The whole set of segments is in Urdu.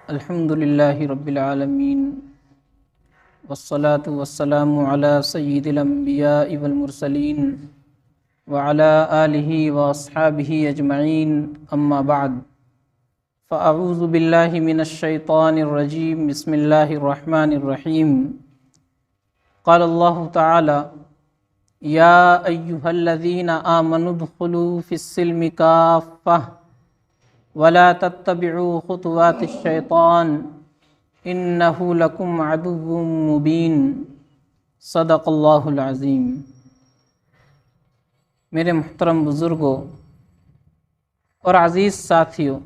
الحمد للہ رب العالمین والصلاة والسلام علی سید الانبیاء والمرسلین وعلی آلہ واصحابہ اجمعین اما بعد فاعوذ باللہ من الشیطان الرجیم بسم اللہ الرحمن الرحیم قال اللہ تعالی یا ایہا الذین آمنوا ادخلوا فی السلم کافہ ولا تتبعوا خطوات الشیطان انہ لکم عدو مبین صدق اللہ العظیم۔ میرے محترم بزرگوں اور عزیز ساتھیوں،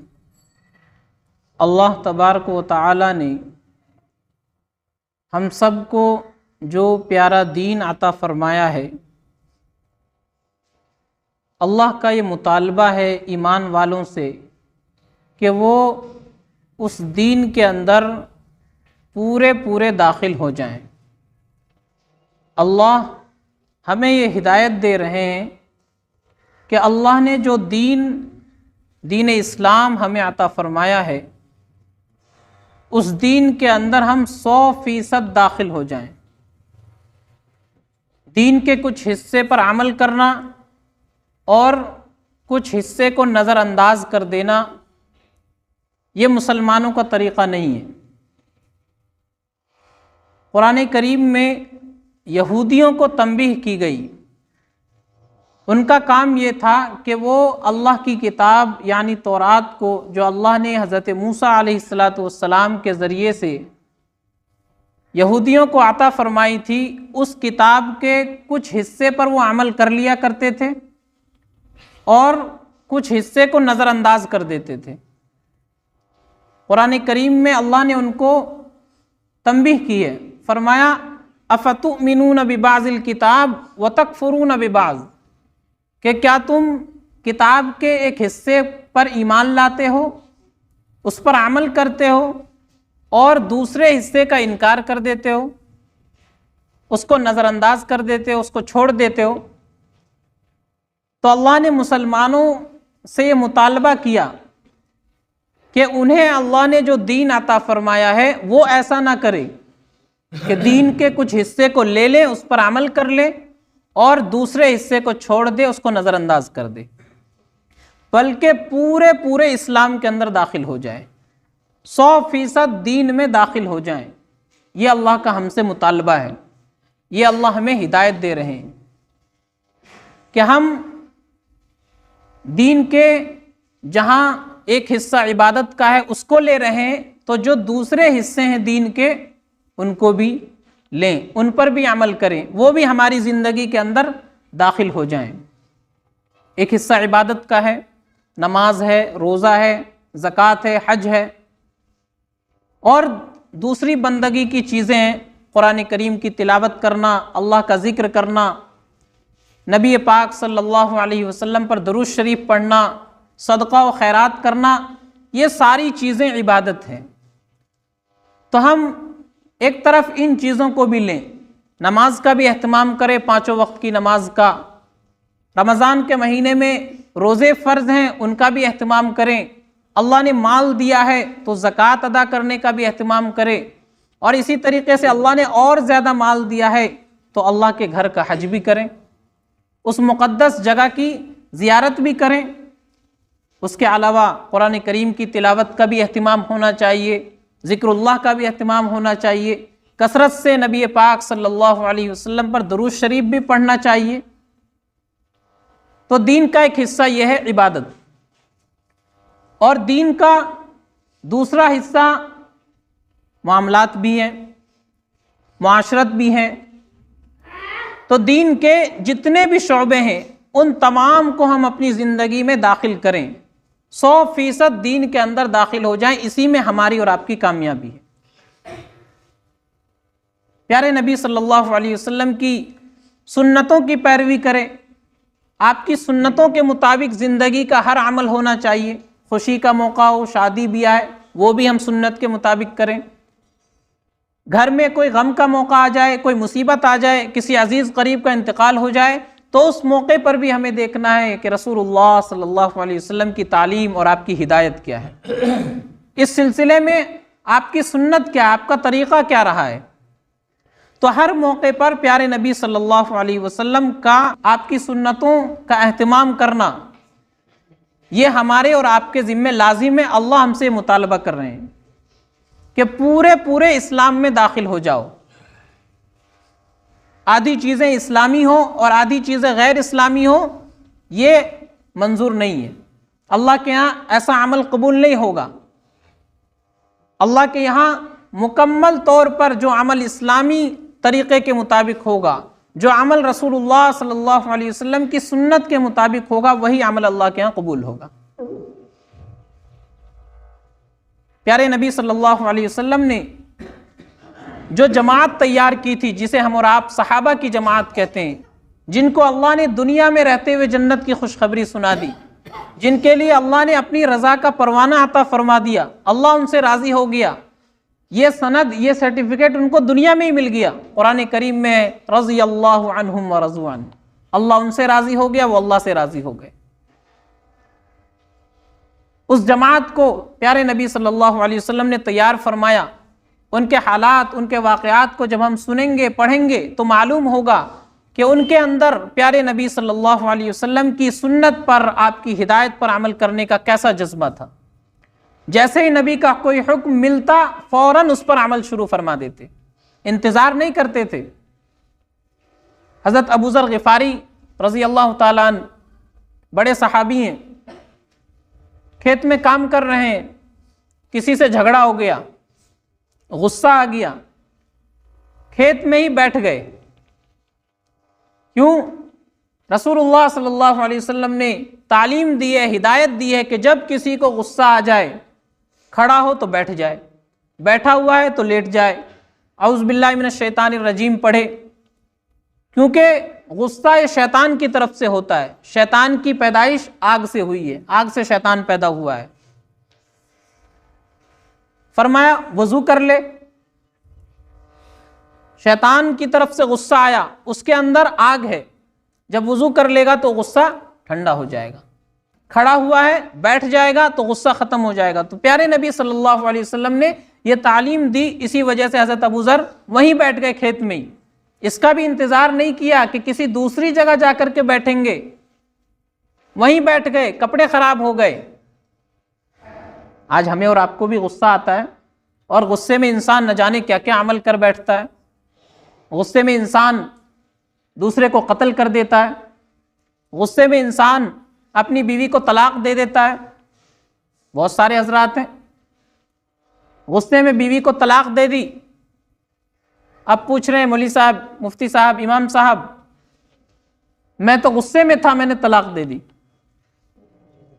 اللہ تبارک و تعالی نے ہم سب کو جو پیارا دین عطا فرمایا ہے، اللہ کا یہ مطالبہ ہے ایمان والوں سے کہ وہ اس دین کے اندر پورے داخل ہو جائیں۔ اللہ ہمیں یہ ہدایت دے رہے ہیں کہ اللہ نے جو دین اسلام ہمیں عطا فرمایا ہے، اس دین کے اندر ہم 100% داخل ہو جائیں۔ دین کے کچھ حصے پر عمل کرنا اور کچھ حصے کو نظر انداز کر دینا، یہ مسلمانوں کا طریقہ نہیں ہے۔ قرآن کریم میں یہودیوں کو تنبیہ کی گئی۔ ان کا کام یہ تھا کہ وہ اللہ کی کتاب یعنی تورات کو، جو اللہ نے حضرت موسیٰ علیہ السلام کے ذریعے سے یہودیوں کو عطا فرمائی تھی، اس کتاب کے کچھ حصے پر وہ عمل کر لیا کرتے تھے اور کچھ حصے کو نظر انداز کر دیتے تھے۔ قرآن کریم میں اللہ نے ان کو تنبیہ کی ہے، فرمایا افتؤمنون ببعض الکتاب وتکفرون ببعض، کہ کیا تم کتاب کے ایک حصے پر ایمان لاتے ہو، اس پر عمل کرتے ہو اور دوسرے حصے کا انکار کر دیتے ہو، اس کو نظر انداز کر دیتے ہو، اس کو چھوڑ دیتے ہو۔ تو اللہ نے مسلمانوں سے یہ مطالبہ کیا کہ انہیں اللہ نے جو دین عطا فرمایا ہے وہ ایسا نہ کرے کہ دین کے کچھ حصے کو لے لے، اس پر عمل کر لے اور دوسرے حصے کو چھوڑ دے، اس کو نظر انداز کر دے، بلکہ پورے اسلام کے اندر داخل ہو جائے، 100% دین میں داخل ہو جائیں۔ یہ اللہ کا ہم سے مطالبہ ہے، یہ اللہ ہمیں ہدایت دے رہے ہیں کہ ہم دین کے جہاں ایک حصہ عبادت کا ہے اس کو لے رہے ہیں، تو جو دوسرے حصے ہیں دین کے ان کو بھی لیں، ان پر بھی عمل کریں، وہ بھی ہماری زندگی کے اندر داخل ہو جائیں۔ ایک حصہ عبادت کا ہے، نماز ہے، روزہ ہے، زکوٰۃ ہے، حج ہے، اور دوسری بندگی کی چیزیں ہیں، قرآن کریم کی تلاوت کرنا، اللہ کا ذکر کرنا، نبی پاک صلی اللہ علیہ وسلم پر درود شریف پڑھنا، صدقہ و خیرات کرنا، یہ ساری چیزیں عبادت ہیں۔ تو ہم ایک طرف ان چیزوں کو بھی لیں، نماز کا بھی اہتمام کریں، 5 وقت کی نماز کا، رمضان کے مہینے میں روزے فرض ہیں ان کا بھی اہتمام کریں، اللہ نے مال دیا ہے تو زکوٰۃ ادا کرنے کا بھی اہتمام کریں، اور اسی طریقے سے اللہ نے اور زیادہ مال دیا ہے تو اللہ کے گھر کا حج بھی کریں، اس مقدس جگہ کی زیارت بھی کریں۔ اس کے علاوہ قرآن کریم کی تلاوت کا بھی اہتمام ہونا چاہیے، ذکر اللہ کا بھی اہتمام ہونا چاہیے، کثرت سے نبی پاک صلی اللہ علیہ وسلم پر درود شریف بھی پڑھنا چاہیے۔ تو دین کا ایک حصہ یہ ہے عبادت، اور دین کا دوسرا حصہ معاملات بھی ہیں، معاشرت بھی ہیں۔ تو دین کے جتنے بھی شعبے ہیں ان تمام کو ہم اپنی زندگی میں داخل کریں، 100% دین کے اندر داخل ہو جائیں، اسی میں ہماری اور آپ کی کامیابی ہے۔ پیارے نبی صلی اللہ علیہ وسلم کی سنتوں کی پیروی کریں، آپ کی سنتوں کے مطابق زندگی کا ہر عمل ہونا چاہیے، خوشی کا موقع ہو، شادی بھی آئے، وہ بھی ہم سنت کے مطابق کریں، گھر میں کوئی غم کا موقع آ جائے، کوئی مصیبت آ جائے، کسی عزیز قریب کا انتقال ہو جائے، تو اس موقع پر بھی ہمیں دیکھنا ہے کہ رسول اللہ صلی اللہ علیہ وسلم کی تعلیم اور آپ کی ہدایت کیا ہے۔ اس سلسلے میں آپ کی سنت کیا ہے، آپ کا طریقہ کیا رہا ہے؟ تو ہر موقع پر پیارے نبی صلی اللہ علیہ وسلم کا، آپ کی سنتوں کا اہتمام کرنا، یہ ہمارے اور آپ کے ذمہ لازم ہے۔ اللہ ہم سے مطالبہ کر رہے ہیں کہ پورے اسلام میں داخل ہو جاؤ، آدھی چیزیں اسلامی ہوں اور آدھی چیزیں غیر اسلامی ہوں، یہ منظور نہیں ہے۔ اللہ کے یہاں ایسا عمل قبول نہیں ہوگا۔ اللہ کے یہاں مکمل طور پر جو عمل اسلامی طریقے کے مطابق ہوگا، جو عمل رسول اللہ صلی اللہ علیہ وسلم کی سنت کے مطابق ہوگا، وہی عمل اللہ کے یہاں قبول ہوگا۔ پیارے نبی صلی اللہ علیہ وسلم نے جو جماعت تیار کی تھی، جسے ہم اور آپ صحابہ کی جماعت کہتے ہیں، جن کو اللہ نے دنیا میں رہتے ہوئے جنت کی خوشخبری سنا دی، جن کے لیے اللہ نے اپنی رضا کا پروانہ عطا فرما دیا، اللہ ان سے راضی ہو گیا، یہ سند، یہ سرٹیفکیٹ ان کو دنیا میں ہی مل گیا۔ قرآن کریم میں رضی اللہ عنہم ورضوا عنہ، اللہ ان سے راضی ہو گیا، وہ اللہ سے راضی ہو گئے۔ اس جماعت کو پیارے نبی صلی اللہ علیہ وسلم نے تیار فرمایا۔ ان کے حالات، ان کے واقعات کو جب ہم سنیں گے، پڑھیں گے، تو معلوم ہوگا کہ ان کے اندر پیارے نبی صلی اللہ علیہ وسلم کی سنت پر، آپ کی ہدایت پر عمل کرنے کا کیسا جذبہ تھا۔ جیسے ہی نبی کا کوئی حکم ملتا، فوراً اس پر عمل شروع فرما دیتے، انتظار نہیں کرتے تھے۔ حضرت ابو ذر غفاری رضی اللہ تعالیٰ عنہ بڑے صحابی ہیں، کھیت میں کام کر رہے ہیں، کسی سے جھگڑا ہو گیا، غصہ آ گیا، کھیت میں ہی بیٹھ گئے۔ کیوں؟ رسول اللہ صلی اللہ علیہ وسلم نے تعلیم دی ہے، ہدایت دی ہے کہ جب کسی کو غصہ آ جائے، کھڑا ہو تو بیٹھ جائے، بیٹھا ہوا ہے تو لیٹ جائے، اعوذ باللہ من الشیطان الرجیم پڑھے، کیونکہ غصہ یہ شیطان کی طرف سے ہوتا ہے۔ شیطان کی پیدائش آگ سے ہوئی ہے، آگ سے شیطان پیدا ہوا ہے۔ فرمایا وضو کر لے۔ شیطان کی طرف سے غصہ آیا، اس کے اندر آگ ہے، جب وضو کر لے گا تو غصہ ٹھنڈا ہو جائے گا، کھڑا ہوا ہے بیٹھ جائے گا تو غصہ ختم ہو جائے گا۔ تو پیارے نبی صلی اللہ علیہ وسلم نے یہ تعلیم دی، اسی وجہ سے حضرت ابو ذر وہیں بیٹھ گئے کھیت میں ہی، اس کا بھی انتظار نہیں کیا کہ کسی دوسری جگہ جا کر کے بیٹھیں گے، وہیں بیٹھ گئے، کپڑے خراب ہو گئے۔ آج ہمیں اور آپ کو بھی غصہ آتا ہے، اور غصے میں انسان نہ جانے کیا کیا عمل کر بیٹھتا ہے۔ غصے میں انسان دوسرے کو قتل کر دیتا ہے، غصے میں انسان اپنی بیوی کو طلاق دے دیتا ہے۔ بہت سارے حضرات ہیں، غصے میں بیوی کو طلاق دے دی، اب پوچھ رہے ہیں مولوی صاحب، مفتی صاحب، امام صاحب، میں تو غصے میں تھا، میں نے طلاق دے دی۔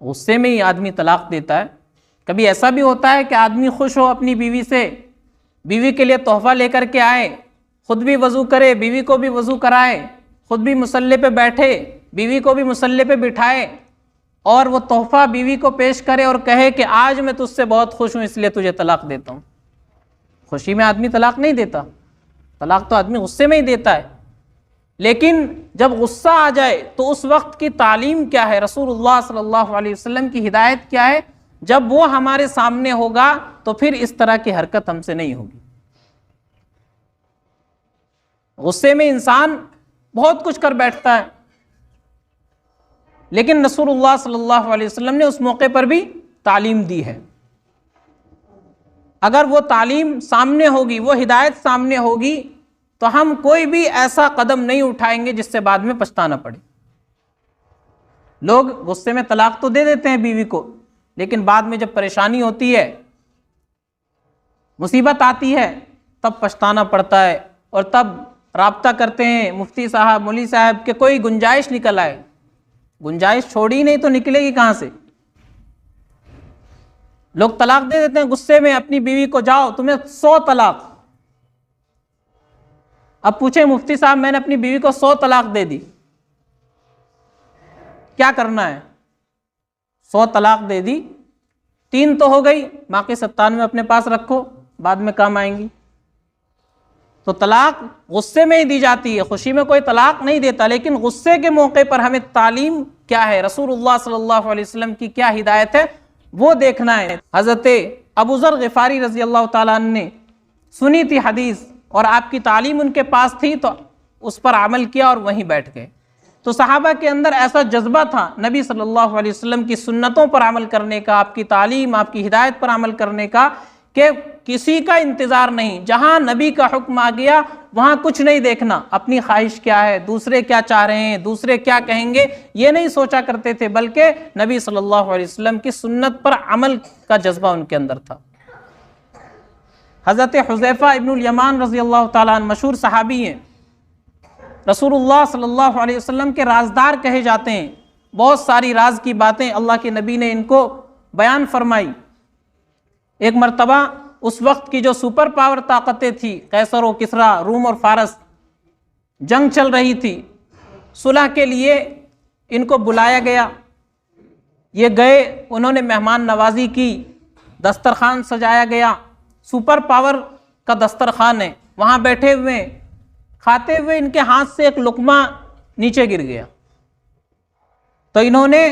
غصے میں ہی آدمی طلاق دیتا ہے۔ کبھی ایسا بھی ہوتا ہے کہ آدمی خوش ہو اپنی بیوی سے، بیوی کے لیے تحفہ لے کر کے آئے، خود بھی وضو کرے، بیوی کو بھی وضو کرائے، خود بھی مصلی پہ بیٹھے، بیوی کو بھی مصلی پہ بٹھائے، اور وہ تحفہ بیوی کو پیش کرے اور کہے کہ آج میں تجھ سے بہت خوش ہوں، اس لیے تجھے طلاق دیتا ہوں۔ خوشی میں آدمی طلاق نہیں دیتا، طلاق تو آدمی غصے میں ہی دیتا ہے۔ لیکن جب غصہ آ جائے تو اس وقت کی تعلیم کیا ہے، رسول اللہ صلی اللہ علیہ وسلم کی ہدایت کیا ہے، جب وہ ہمارے سامنے ہوگا تو پھر اس طرح کی حرکت ہم سے نہیں ہوگی۔ غصے میں انسان بہت کچھ کر بیٹھتا ہے، لیکن رسول اللہ صلی اللہ علیہ وسلم نے اس موقع پر بھی تعلیم دی ہے۔ اگر وہ تعلیم سامنے ہوگی، وہ ہدایت سامنے ہوگی، تو ہم کوئی بھی ایسا قدم نہیں اٹھائیں گے جس سے بعد میں پچھتانا پڑے۔ لوگ غصے میں طلاق تو دے دیتے ہیں بیوی کو، لیکن بعد میں جب پریشانی ہوتی ہے، مصیبت آتی ہے، تب پچھتانا پڑتا ہے، اور تب رابطہ کرتے ہیں مفتی صاحب، مولوی صاحب کہ کوئی گنجائش نکل آئے۔ گنجائش چھوڑی نہیں تو نکلے گی کہاں سے؟ لوگ طلاق دے دیتے ہیں غصے میں اپنی بیوی کو، جاؤ تمہیں 100 طلاق۔ اب پوچھیں مفتی صاحب میں نے اپنی بیوی کو 100 طلاق دے دی، کیا کرنا ہے؟ 100 طلاق دے دی، 3 تو ہو گئی، باقی 97 اپنے پاس رکھو، بعد میں کام آئیں گی۔ تو طلاق غصے میں ہی دی جاتی ہے، خوشی میں کوئی طلاق نہیں دیتا، لیکن غصے کے موقع پر ہمیں تعلیم کیا ہے، رسول اللہ صلی اللہ علیہ وسلم کی کیا ہدایت ہے، وہ دیکھنا ہے۔ حضرت ابو ذر غفاری رضی اللہ تعالیٰ عنہ نے سنی تھی حدیث اور آپ کی تعلیم ان کے پاس تھی تو اس پر عمل کیا اور وہیں بیٹھ گئے۔ تو صحابہ کے اندر ایسا جذبہ تھا نبی صلی اللہ علیہ وسلم کی سنتوں پر عمل کرنے کا، آپ کی تعلیم، آپ کی ہدایت پر عمل کرنے کا، کہ کسی کا انتظار نہیں، جہاں نبی کا حکم آ گیا وہاں کچھ نہیں دیکھنا، اپنی خواہش کیا ہے، دوسرے کیا چاہ رہے ہیں، دوسرے کیا کہیں گے، یہ نہیں سوچا کرتے تھے، بلکہ نبی صلی اللہ علیہ وسلم کی سنت پر عمل کا جذبہ ان کے اندر تھا۔ حضرت حذیفہ ابن الیمان رضی اللہ تعالیٰ عنہ مشہور صحابی ہیں، رسول اللہ صلی اللہ علیہ وسلم کے رازدار کہے جاتے ہیں، بہت ساری راز کی باتیں اللہ کے نبی نے ان کو بیان فرمائی۔ ایک مرتبہ اس وقت کی جو سپر پاور طاقتیں تھی، قیصر و کسریٰ، روم اور فارس، جنگ چل رہی تھی، صلح کے لیے ان کو بلایا گیا، یہ گئے، انہوں نے مہمان نوازی کی، دسترخوان سجایا گیا، سپر پاور کا دسترخوان ہے، وہاں بیٹھے ہوئے کھاتے ہوئے ان کے ہاتھ سے ایک لقمہ نیچے گر گیا، تو انہوں نے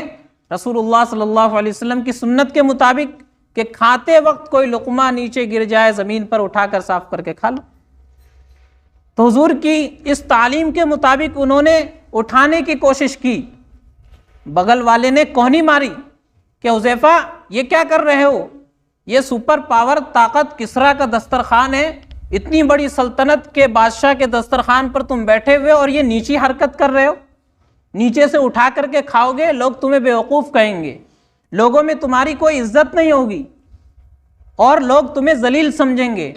رسول اللہ صلی اللہ علیہ وسلم کی سنت کے مطابق کہ کھاتے وقت کوئی لقمہ نیچے گر جائے زمین پر اٹھا کر صاف کر کے کھا لو، تو حضور کی اس تعلیم کے مطابق انہوں نے اٹھانے کی کوشش کی، بغل والے نے کوہنی ماری کہ حذیفہ یہ کیا کر رہے ہو، یہ سپر پاور طاقت کسریٰ کا دسترخوان ہے، اتنی بڑی سلطنت کے بادشاہ کے دسترخوان پر تم بیٹھے ہوئے اور یہ نیچی حرکت کر رہے ہو، نیچے سے اٹھا کر کے کھاؤ گے، لوگ تمہیں بیوقوف کہیں گے، لوگوں میں تمہاری کوئی عزت نہیں ہوگی اور لوگ تمہیں ذلیل سمجھیں گے،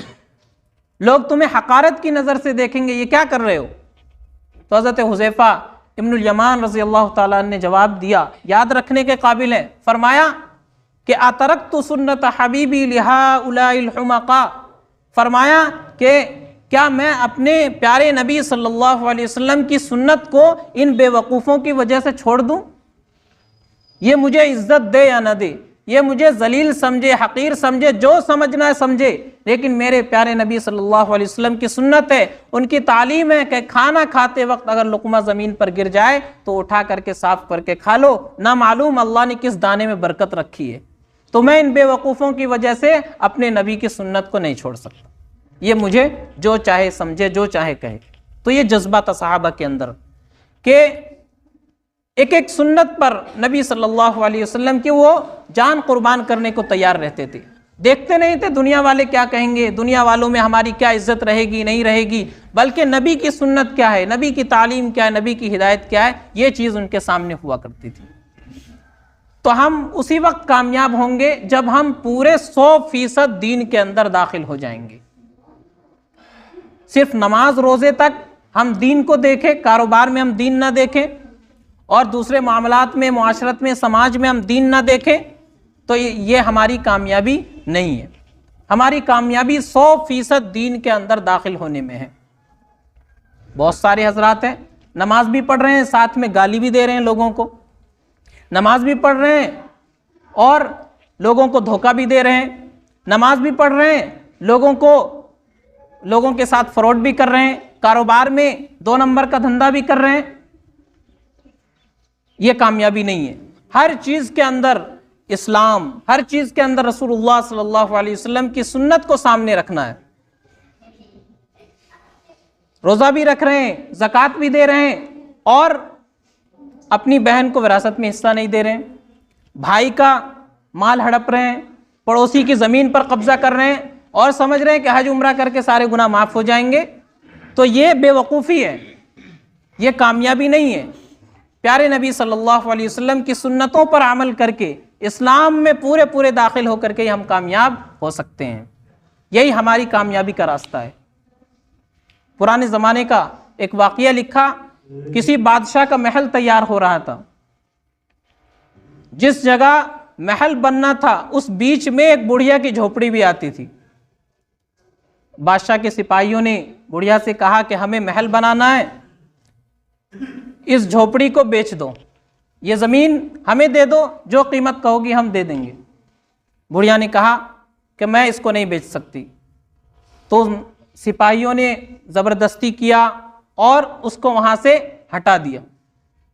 لوگ تمہیں حقارت کی نظر سے دیکھیں گے، یہ کیا کر رہے ہو؟ تو حضرت حذیفہ ابن الیمان رضی اللہ تعالیٰ عنہ نے جواب دیا، یاد رکھنے کے قابل ہے، فرمایا کہ اترکت سنت حبیبی لہؤلاء الحمقاء، فرمایا کہ کیا میں اپنے پیارے نبی صلی اللہ علیہ وسلم کی سنت کو ان بے وقوفوں کی وجہ سے چھوڑ دوں؟ یہ مجھے عزت دے یا نہ دے، یہ مجھے ذلیل سمجھے، حقیر سمجھے، جو سمجھنا ہے سمجھے، لیکن میرے پیارے نبی صلی اللہ علیہ وسلم کی سنت ہے، ان کی تعلیم ہے کہ کھانا کھاتے وقت اگر لقمہ زمین پر گر جائے تو اٹھا کر کے صاف کر کے کھا لو، نہ معلوم اللہ نے کس دانے میں برکت رکھی ہے، تو میں ان بے وقوفوں کی وجہ سے اپنے نبی کی سنت کو نہیں چھوڑ سکتا، یہ مجھے جو چاہے سمجھے، جو چاہے کہے۔ تو یہ جذبہ تھا صحابہ کے اندر کہ ایک ایک سنت پر نبی صلی اللہ علیہ وسلم کی وہ جان قربان کرنے کو تیار رہتے تھے، دیکھتے نہیں تھے دنیا والے کیا کہیں گے، دنیا والوں میں ہماری کیا عزت رہے گی نہیں رہے گی، بلکہ نبی کی سنت کیا ہے، نبی کی تعلیم کیا ہے، نبی کی ہدایت کیا ہے، یہ چیز ان کے سامنے ہوا کرتی تھی۔ تو ہم اسی وقت کامیاب ہوں گے جب ہم پورے 100% دین کے اندر داخل ہو جائیں گے۔ صرف نماز روزے تک ہم دین کو دیکھیں، کاروبار میں ہم دین نہ دیکھیں، اور دوسرے معاملات میں، معاشرت میں، سماج میں ہم دین نہ دیکھیں، تو یہ ہماری کامیابی نہیں ہے۔ ہماری کامیابی 100% دین کے اندر داخل ہونے میں ہے۔ بہت سارے حضرات ہیں نماز بھی پڑھ رہے ہیں، ساتھ میں گالی بھی دے رہے ہیں لوگوں کو، نماز بھی پڑھ رہے ہیں اور لوگوں کو دھوکہ بھی دے رہے ہیں، نماز بھی پڑھ رہے ہیں، لوگوں کے ساتھ فراڈ بھی کر رہے ہیں، کاروبار میں 2 نمبر کا دھندا بھی کر رہے ہیں، یہ کامیابی نہیں ہے۔ ہر چیز کے اندر اسلام، ہر چیز کے اندر رسول اللہ صلی اللہ علیہ وسلم کی سنت کو سامنے رکھنا ہے۔ روزہ بھی رکھ رہے ہیں، زکوٰۃ بھی دے رہے ہیں، اور اپنی بہن کو وراثت میں حصہ نہیں دے رہے ہیں، بھائی کا مال ہڑپ رہے ہیں، پڑوسی کی زمین پر قبضہ کر رہے ہیں، اور سمجھ رہے ہیں کہ حج عمرہ کر کے سارے گناہ معاف ہو جائیں گے، تو یہ بے وقوفی ہے، یہ کامیابی نہیں ہے۔ پیارے نبی صلی اللہ علیہ وسلم کی سنتوں پر عمل کر کے اسلام میں پورے داخل ہو کر کے ہم کامیاب ہو سکتے ہیں، یہی ہماری کامیابی کا راستہ ہے۔ پرانے زمانے کا ایک واقعہ لکھا، کسی بادشاہ کا محل تیار ہو رہا تھا، جس جگہ محل بننا تھا اس بیچ میں ایک بڑھیا کی جھوپڑی بھی آتی تھی۔ بادشاہ کے سپاہیوں نے بڑھیا سے کہا کہ ہمیں محل بنانا ہے، اس جھوپڑی کو بیچ دو، یہ زمین ہمیں دے دو، جو قیمت کہوگی ہم دے دیں گے۔ بڑھیا نے کہا کہ میں اس کو نہیں بیچ سکتی، تو سپاہیوں نے زبردستی کیا اور اس کو وہاں سے ہٹا دیا،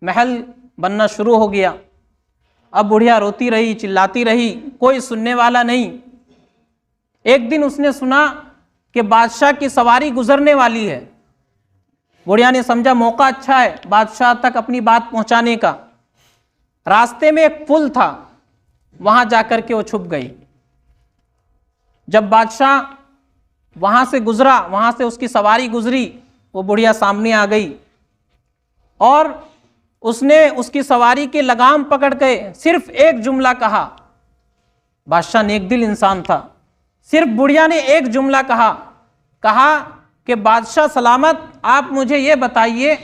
محل بننا شروع ہو گیا۔ اب بڑھیا روتی رہی، چلاتی رہی، کوئی سننے والا نہیں، ایک دن اس نے سنا کہ بادشاہ کی سواری گزرنے والی ہے. بڑھیا نے سمجھا موقع اچھا ہے بادشاہ تک اپنی بات پہنچانے کا. راستے میں ایک پل تھا, وہاں جا کر کے وہ چھپ گئی. جب بادشاہ وہاں سے گزرا, وہاں سے اس کی سواری گزری, وہ بڑھیا سامنے آ گئی اور اس نے اس کی سواری کی لگام پکڑ کے صرف ایک جملہ کہا. بادشاہ نیک دل انسان تھا, صرف بڑھیا نے ایک جملہ کہا کہ بادشاہ سلامت, آپ مجھے یہ بتائیے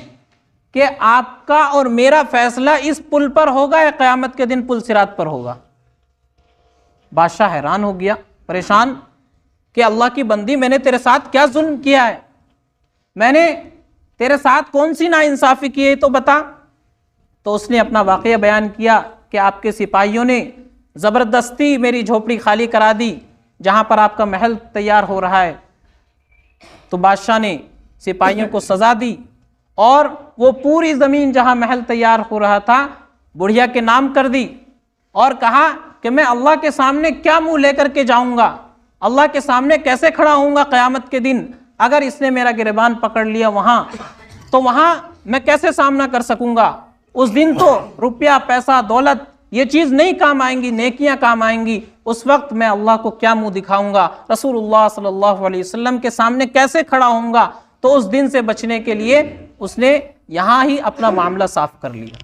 کہ آپ کا اور میرا فیصلہ اس پل پر ہوگا یا قیامت کے دن پل صراط پر ہوگا؟ بادشاہ حیران ہو گیا, پریشان کہ اللہ کی بندی, میں نے تیرے ساتھ کیا ظلم کیا ہے؟ میں نے تیرے ساتھ کون سی ناانصافی کی ہے تو بتا. تو اس نے اپنا واقعہ بیان کیا کہ آپ کے سپاہیوں نے زبردستی میری جھوپڑی خالی کرا دی جہاں پر آپ کا محل تیار ہو رہا ہے. تو بادشاہ نے سپاہیوں کو سزا دی اور وہ پوری زمین جہاں محل تیار ہو رہا تھا بڑھیا کے نام کر دی, اور کہا کہ میں اللہ کے سامنے کیا منہ لے کر کے جاؤں گا, اللہ کے سامنے کیسے کھڑا ہوں گا قیامت کے دن؟ اگر اس نے میرا گریبان پکڑ لیا وہاں, تو وہاں میں کیسے سامنا کر سکوں گا؟ اس دن تو روپیہ, پیسہ, دولت یہ چیز نہیں کام آئیں گی, نیکیاں کام آئیں گی. اس وقت میں اللہ کو کیا منہ دکھاؤں گا؟ رسول اللہ صلی اللہ علیہ وسلم کے سامنے کیسے کھڑا ہوں گا؟ تو اس دن سے بچنے کے لیے اس نے یہاں ہی اپنا معاملہ صاف کر لیا.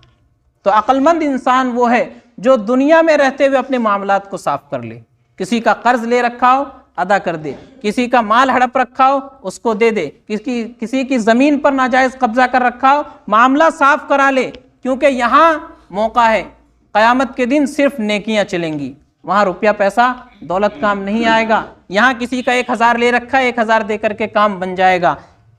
تو عقل مند انسان وہ ہے جو دنیا میں رہتے ہوئے اپنے معاملات کو صاف کر لے. کسی کا قرض لے رکھا ہو ادا کر دے, کسی کا مال ہڑپ رکھا ہو اس کو دے دے, کسی کی زمین پر ناجائز قبضہ کر رکھا ہو معاملہ صاف کرا لے, کیونکہ یہاں موقع ہے. قیامت کے دن صرف نیکیاں چلیں گی, وہاں روپیہ پیسہ دولت کام نہیں آئے گا. یہاں کسی کا 1000 لے رکھا ہے, 1000 دے کر کے کام بن جائے گا.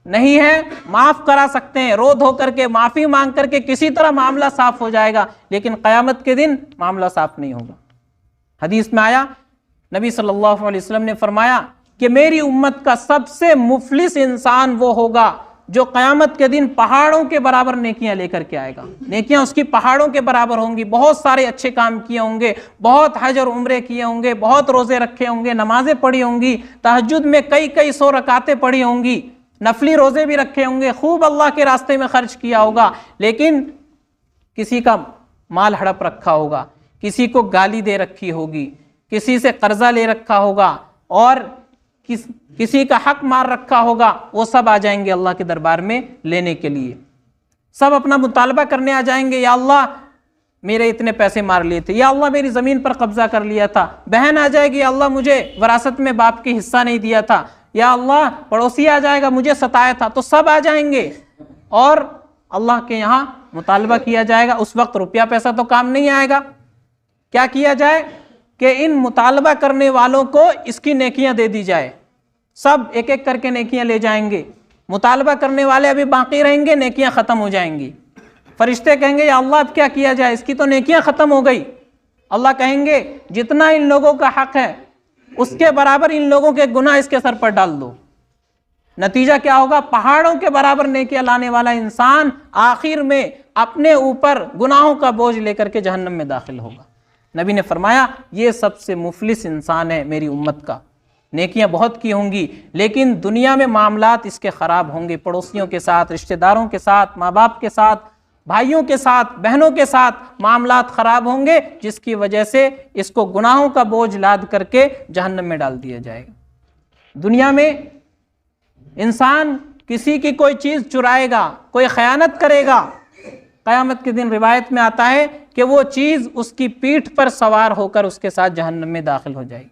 نہیں ہے, معاف کرا سکتے ہیں, رو دھو کر کے معافی مانگ کر کے کسی طرح معاملہ صاف ہو جائے گا, لیکن قیامت کے دن معاملہ صاف نہیں ہوگا. حدیث میں آیا, نبی صلی اللہ علیہ وسلم نے فرمایا کہ میری امت کا سب سے مفلس انسان وہ ہوگا جو قیامت کے دن پہاڑوں کے برابر نیکیاں لے کر کے آئے گا. نیکیاں اس کی پہاڑوں کے برابر ہوں گی, بہت سارے اچھے کام کیے ہوں گے, بہت حج اور عمرے کیے ہوں گے, بہت روزے رکھے ہوں گے, نمازیں پڑھی ہوں گی, تہجد میں کئی 100 رکعتیں پڑھی ہوں گی, نفلی روزے بھی رکھے ہوں گے, خوب اللہ کے راستے میں خرچ کیا ہوگا, لیکن کسی کا مال ہڑپ رکھا ہوگا, کسی کو گالی دے رکھی ہوگی, کسی سے قرضہ لے رکھا ہوگا اور کسی کا حق مار رکھا ہوگا. وہ سب آ جائیں گے اللہ کے دربار میں لینے کے لیے, سب اپنا مطالبہ کرنے آ جائیں گے, یا اللہ میرے اتنے پیسے مار لیے تھے, یا اللہ میری زمین پر قبضہ کر لیا تھا. بہن آ جائے گی, یا اللہ مجھے وراثت میں باپ کی حصہ نہیں دیا تھا, یا اللہ پڑوسی آ جائے گا مجھے ستایا تھا. تو سب آ جائیں گے اور اللہ کے یہاں مطالبہ کیا جائے گا. اس وقت روپیہ پیسہ تو کام نہیں آئے گا. کیا کیا جائے کہ ان مطالبہ کرنے والوں کو اس کی نیکیاں دے دی جائے. سب ایک ایک کر کے نیکیاں لے جائیں گے. مطالبہ کرنے والے ابھی باقی رہیں گے, نیکیاں ختم ہو جائیں گی. فرشتے کہیں گے یا اللہ اب کیا کیا جائے, اس کی تو نیکیاں ختم ہو گئی. اللہ کہیں گے جتنا ان لوگوں کا حق ہے اس کے برابر ان لوگوں کے گناہ اس کے سر پر ڈال دو. نتیجہ کیا ہوگا؟ پہاڑوں کے برابر نیکیاں لانے والا انسان آخر میں اپنے اوپر گناہوں کا بوجھ لے کر کے جہنم میں داخل ہوگا. نبی نے فرمایا یہ سب سے مفلس انسان ہے میری امت کا. نیکیاں بہت کی ہوں گی لیکن دنیا میں معاملات اس کے خراب ہوں گے, پڑوسیوں کے ساتھ, رشتہ داروں کے ساتھ, ماں باپ کے ساتھ, بھائیوں کے ساتھ, بہنوں کے ساتھ معاملات خراب ہوں گے, جس کی وجہ سے اس کو گناہوں کا بوجھ لاد کر کے جہنم میں ڈال دیا جائے گا. دنیا میں انسان کسی کی کوئی چیز چرائے گا, کوئی خیانت کرے گا, قیامت کے دن روایت میں آتا ہے کہ وہ چیز اس کی پیٹھ پر سوار ہو کر اس کے ساتھ جہنم میں داخل ہو جائے گی.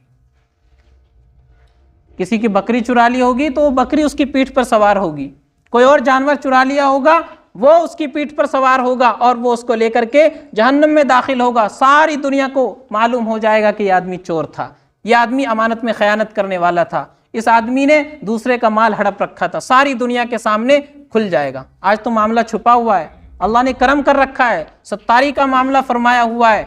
کسی کی بکری چرا لی ہوگی تو وہ بکری اس کی پیٹھ پر سوار ہوگی, کوئی اور جانور چرا لیا ہوگا وہ اس کی پیٹھ پر سوار ہوگا اور وہ اس کو لے کر کے جہنم میں داخل ہوگا. ساری دنیا کو معلوم ہو جائے گا کہ یہ آدمی چور تھا, یہ آدمی امانت میں خیانت کرنے والا تھا, اس آدمی نے دوسرے کا مال ہڑپ رکھا تھا. ساری دنیا کے سامنے کھل جائے گا. آج تو معاملہ چھپا ہوا ہے, اللہ نے کرم کر رکھا ہے, ستاری کا معاملہ فرمایا ہوا ہے,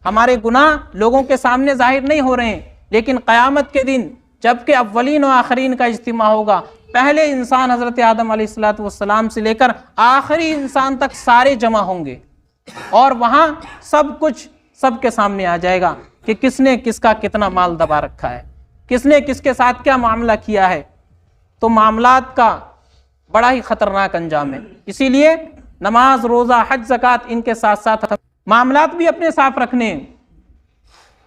ہمارے گناہ لوگوں کے سامنے ظاہر نہیں ہو رہے ہیں. لیکن قیامت کے دن جبکہ اولین و آخرین کا اجتماع ہوگا, پہلے انسان حضرت آدم علیہ السلام سے لے کر آخری انسان تک سارے جمع ہوں گے اور وہاں سب کچھ سب کے سامنے آ جائے گا کہ کس نے کس کا کتنا مال دبا رکھا ہے. کس نے کس کے ساتھ کیا معاملہ کیا ہے، تو معاملات کا بڑا ہی خطرناک انجام ہے۔ اسی لیے نماز، روزہ، حج، زکوٰۃ، ان کے ساتھ ساتھ معاملات بھی اپنے صاف رکھنے ہیں۔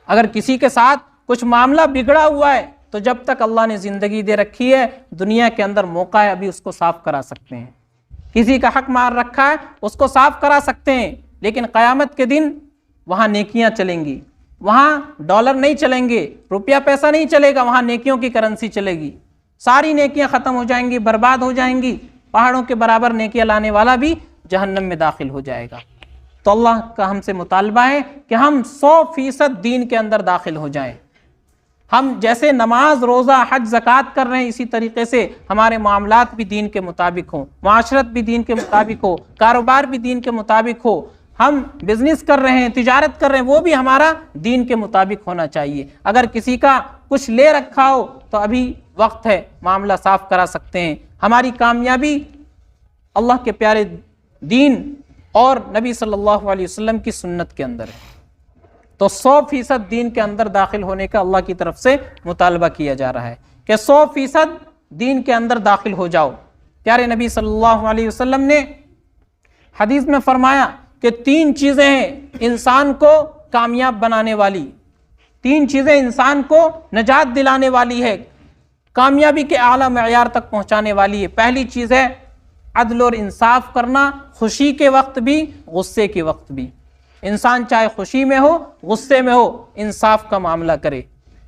اگر کسی کے ساتھ کچھ معاملہ بگڑا ہوا ہے تو جب تک اللہ نے زندگی دے رکھی ہے، دنیا کے اندر موقع ہے، ابھی اس کو صاف کرا سکتے ہیں۔ کسی کا حق مار رکھا ہے اس کو صاف کرا سکتے ہیں، لیکن قیامت کے دن وہاں نیکیاں چلیں گی، وہاں ڈالر نہیں چلیں گے، روپیہ پیسہ نہیں چلے گا، وہاں نیکیوں کی کرنسی چلے گی۔ ساری نیکیاں ختم ہو جائیں گی، برباد ہو جائیں گی، پہاڑوں کے برابر نیکیاں لانے والا بھی جہنم میں داخل ہو جائے گا۔ تو اللہ کا ہم سے مطالبہ ہے کہ ہم 100% دین کے اندر داخل ہو جائیں۔ ہم جیسے نماز، روزہ، حج، زکوٰۃ کر رہے ہیں، اسی طریقے سے ہمارے معاملات بھی دین کے مطابق ہوں، معاشرت بھی دین کے مطابق ہو، کاروبار بھی دین کے مطابق ہو، ہم بزنس کر رہے ہیں، تجارت کر رہے ہیں، وہ بھی ہمارا دین کے مطابق ہونا چاہیے۔ اگر کسی کا کچھ لے رکھا ہو تو ابھی وقت ہے، معاملہ صاف کرا سکتے ہیں۔ ہماری کامیابی اللہ کے پیارے دین اور نبی صلی اللہ علیہ وسلم کی سنت کے اندر ہے۔ تو 100% دین کے اندر داخل ہونے کا اللہ کی طرف سے مطالبہ کیا جا رہا ہے کہ 100% دین کے اندر داخل ہو جاؤ۔ پیارے نبی صلی اللہ علیہ وسلم نے حدیث میں فرمایا کہ 3 چیزیں ہیں انسان کو کامیاب بنانے والی، 3 چیزیں انسان کو نجات دلانے والی ہے، کامیابی کے اعلیٰ معیار تک پہنچانے والی ہے۔ پہلی چیز ہے عدل اور انصاف کرنا، خوشی کے وقت بھی، غصے کے وقت بھی۔ انسان چاہے خوشی میں ہو، غصے میں ہو، انصاف کا معاملہ کرے،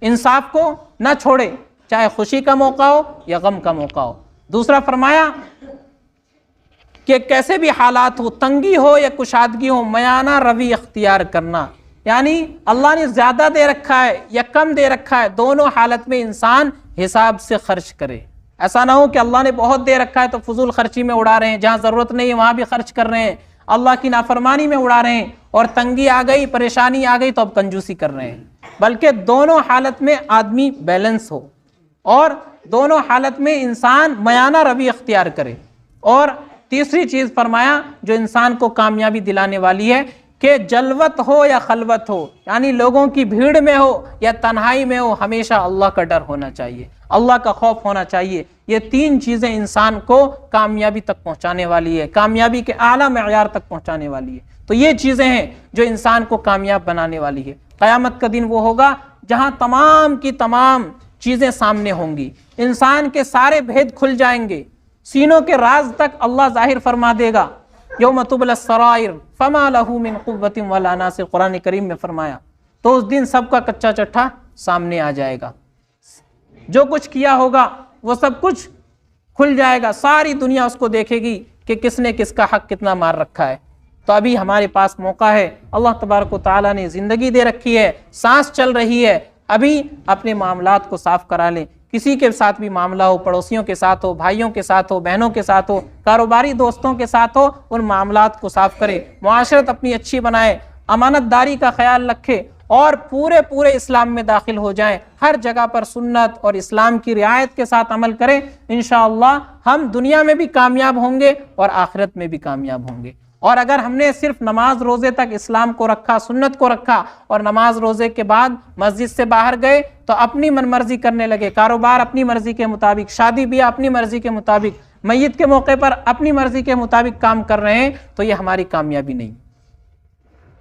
انصاف کو نہ چھوڑے، چاہے خوشی کا موقع ہو یا غم کا موقع ہو۔ دوسرا فرمایا کہ کیسے بھی حالات ہو، تنگی ہو یا کشادگی ہو، میانہ روی اختیار کرنا، یعنی اللہ نے زیادہ دے رکھا ہے یا کم دے رکھا ہے، دونوں حالت میں انسان حساب سے خرچ کرے۔ ایسا نہ ہو کہ اللہ نے بہت دے رکھا ہے تو فضول خرچی میں اڑا رہے ہیں، جہاں ضرورت نہیں ہے وہاں بھی خرچ کر رہے ہیں، اللہ کی نافرمانی میں اڑا رہے ہیں، اور تنگی آ گئی، پریشانی آ گئی تو اب کنجوسی کر رہے ہیں۔ بلکہ دونوں حالت میں آدمی بیلنس ہو، اور دونوں حالت میں انسان میانہ روی اختیار کرے۔ اور تیسری چیز فرمایا جو انسان کو کامیابی دلانے والی ہے کہ جلوت ہو یا خلوت ہو، یعنی لوگوں کی بھیڑ میں ہو یا تنہائی میں ہو، ہمیشہ اللہ کا ڈر ہونا چاہیے، اللہ کا خوف ہونا چاہیے۔ یہ 3 چیزیں انسان کو کامیابی تک پہنچانے والی ہے، کامیابی کے اعلیٰ معیار تک پہنچانے والی ہے۔ تو یہ چیزیں ہیں جو انسان کو کامیاب بنانے والی ہے۔ قیامت کا دن وہ ہوگا جہاں تمام کی تمام چیزیں سامنے ہوں گی، انسان کے سارے بھید کھل جائیں گے، سینوں کے راز تک اللہ ظاہر فرما دے گا۔ یوم تبلی السرائر فما لہ من قوۃ ولا ناصر، قرآن کریم میں فرمایا۔ تو اس دن سب کا کچا چٹھا سامنے آ جائے گا، جو کچھ کیا ہوگا وہ سب کچھ کھل جائے گا، ساری دنیا اس کو دیکھے گی کہ کس نے کس کا حق کتنا مار رکھا ہے۔ تو ابھی ہمارے پاس موقع ہے، اللہ تبارک و تعالیٰ نے زندگی دے رکھی ہے، سانس چل رہی ہے، ابھی اپنے معاملات کو صاف کرا لیں۔ کسی کے ساتھ بھی معاملہ ہو، پڑوسیوں کے ساتھ ہو، بھائیوں کے ساتھ ہو، بہنوں کے ساتھ ہو، کاروباری دوستوں کے ساتھ ہو، ان معاملات کو صاف کرے، معاشرت اپنی اچھی بنائے، امانت داری کا خیال رکھے، اور پورے اسلام میں داخل ہو جائیں، ہر جگہ پر سنت اور اسلام کی رعایت کے ساتھ عمل کریں۔ انشاءاللہ ہم دنیا میں بھی کامیاب ہوں گے اور آخرت میں بھی کامیاب ہوں گے۔ اور اگر ہم نے صرف نماز روزے تک اسلام کو رکھا، سنت کو رکھا، اور نماز روزے کے بعد مسجد سے باہر گئے تو اپنی من مرضی کرنے لگے، کاروبار اپنی مرضی کے مطابق، شادی بیاہ اپنی مرضی کے مطابق، میت کے موقع پر اپنی مرضی کے مطابق کام کر رہے ہیں، تو یہ ہماری کامیابی نہیں۔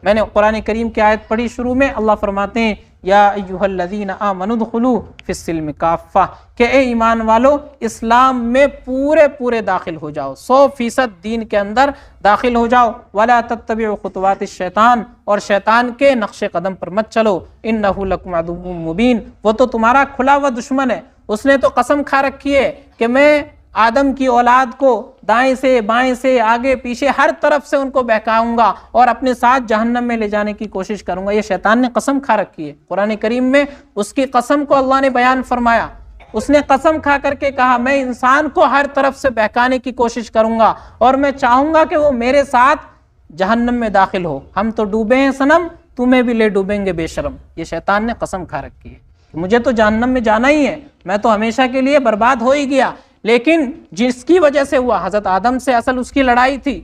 میں نے قرآن کریم کی آیت پڑھی شروع میں، اللہ فرماتے ہیں یا ایھا الذین آمنوا ادخلوا فی السلم کافہ، کہ اے ایمان والو اسلام میں پورے داخل ہو جاؤ، 100% دین کے اندر داخل ہو جاؤ۔ ولا تتبعوا خطوات الشیطان، اور شیطان کے نقش قدم پر مت چلو، انہ لکم عدو مبین، وہ تو تمہارا کھلا ہوا دشمن ہے، اس نے تو قسم کھا رکھی ہے کہ میں آدم کی اولاد کو دائیں سے بائیں سے آگے پیچھے ہر طرف سے ان کو بہکاؤں گا اور اپنے ساتھ جہنم میں لے جانے کی کوشش کروں گا۔ یہ شیطان نے قسم کھا رکھی ہے، قرآن کریم میں اس کی قسم کو اللہ نے بیان فرمایا۔ اس نے قسم کھا کر کے کہا میں انسان کو ہر طرف سے بہکانے کی کوشش کروں گا اور میں چاہوں گا کہ وہ میرے ساتھ جہنم میں داخل ہو۔ ہم تو ڈوبے ہیں صنم، تمہیں بھی لے ڈوبیں گے بے شرم۔ یہ شیطان نے قسم کھا رکھی ہے، مجھے تو جہنم میں جانا ہی ہے، میں تو ہمیشہ کے لیے برباد ہو ہی گیا۔ لیکن جس کی وجہ سے ہوا، حضرت آدم سے اصل اس کی لڑائی تھی۔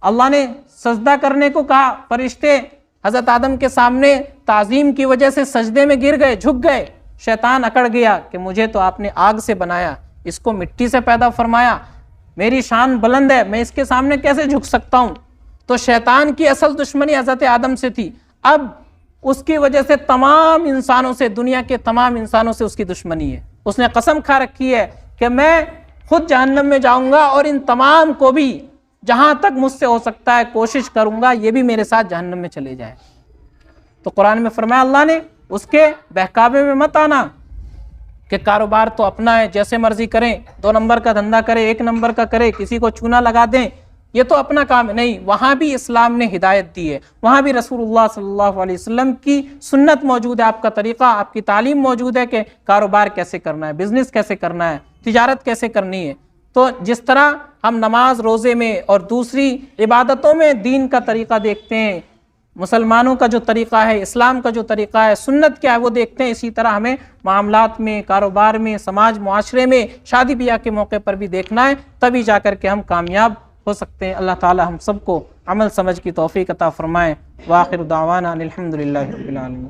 اللہ نے سجدہ کرنے کو کہا، فرشتے حضرت آدم کے سامنے تعظیم کی وجہ سے سجدے میں گر گئے، جھک گئے، شیطان اکڑ گیا کہ مجھے تو آپ نے آگ سے بنایا، اس کو مٹی سے پیدا فرمایا، میری شان بلند ہے، میں اس کے سامنے کیسے جھک سکتا ہوں؟ تو شیطان کی اصل دشمنی حضرت آدم سے تھی، اب اس کی وجہ سے تمام انسانوں سے، دنیا کے تمام انسانوں سے اس کی دشمنی ہے۔ اس نے قسم کھا رکھی ہے کہ میں خود جہنم میں جاؤں گا اور ان تمام کو بھی جہاں تک مجھ سے ہو سکتا ہے کوشش کروں گا یہ بھی میرے ساتھ جہنم میں چلے جائے۔ تو قرآن میں فرمایا اللہ نے اس کے بہکاوے میں مت آنا کہ کاروبار تو اپنا ہے، جیسے مرضی کریں، 2 نمبر کا دھندا کرے، 1 نمبر کا کرے، کسی کو چونا لگا دیں، یہ تو اپنا کام ہے۔ نہیں، وہاں بھی اسلام نے ہدایت دی ہے، وہاں بھی رسول اللہ صلی اللہ علیہ وسلم کی سنت موجود ہے، آپ کا طریقہ، آپ کی تعلیم موجود ہے کہ کاروبار کیسے کرنا ہے، بزنس کیسے کرنا ہے، تجارت کیسے کرنی ہے۔ تو جس طرح ہم نماز روزے میں اور دوسری عبادتوں میں دین کا طریقہ دیکھتے ہیں، مسلمانوں کا جو طریقہ ہے، اسلام کا جو طریقہ ہے، سنت کیا ہے وہ دیکھتے ہیں، اسی طرح ہمیں معاملات میں، کاروبار میں، سماج معاشرے میں، شادی بیاہ کے موقع پر بھی دیکھنا ہے، تبھی جا کر کے ہم کامیاب ہو سکتے ہیں۔ اللہ تعالی ہم سب کو عمل سمجھ کی توفیق عطا فرمائے۔ وآخر دعوانا الحمدللہ رب العالمین۔